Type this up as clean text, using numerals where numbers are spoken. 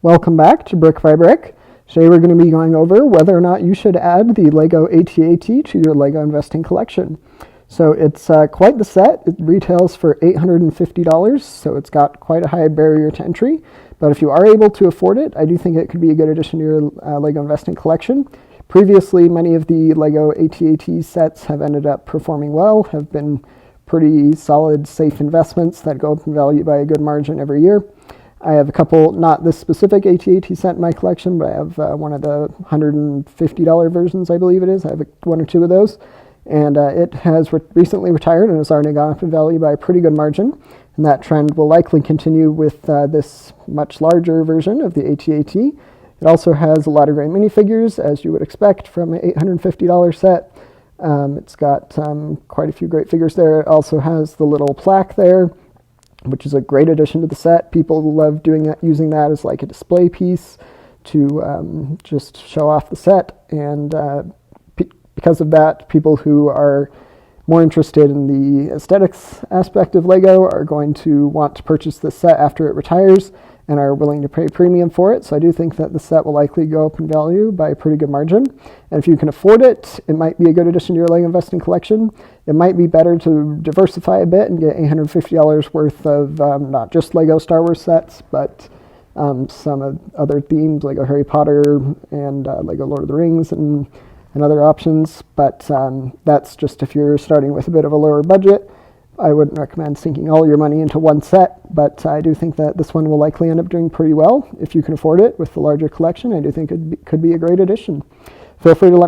Welcome back to Brick by Brick. Today we're going to be going over whether or not you should add the LEGO AT-AT to your LEGO investing collection. So it's quite the set. It retails for $850, so it's got quite a high barrier to entry. But if you are able to afford it, I do think it could be a good addition to your LEGO investing collection. Previously, many of the LEGO AT-AT sets have ended up performing well, have been pretty solid, safe investments that go up in value by a good margin every year. I have a couple, not this specific AT-AT set in my collection, but I have one of the $150 versions, I believe it is. I have one or two of those. And it has recently retired and has already gone up in value by a pretty good margin. And that trend will likely continue with this much larger version of the AT-AT. It also has a lot of great minifigures, as you would expect from an $850 set. It's got quite a few great figures there. It also has the little plaque there, which is a great addition to the set. People love doing that, using that as like a display piece to just show off the set. And because of that, people who are more interested in the aesthetics aspect of LEGO are going to want to purchase this set after it retires and are willing to pay premium for it. So I do think that the set will likely go up in value by a pretty good margin. And if you can afford it, it might be a good addition to your LEGO investing collection. It might be better to diversify a bit and get $850 worth of not just LEGO Star Wars sets, but some other themes, LEGO Harry Potter and LEGO Lord of the Rings and other options. But that's just if you're starting with a bit of a lower budget. I wouldn't recommend sinking all your money into one set, but I do think that this one will likely end up doing pretty well if you can afford it with the larger collection. I do think it could be a great addition. Feel free to let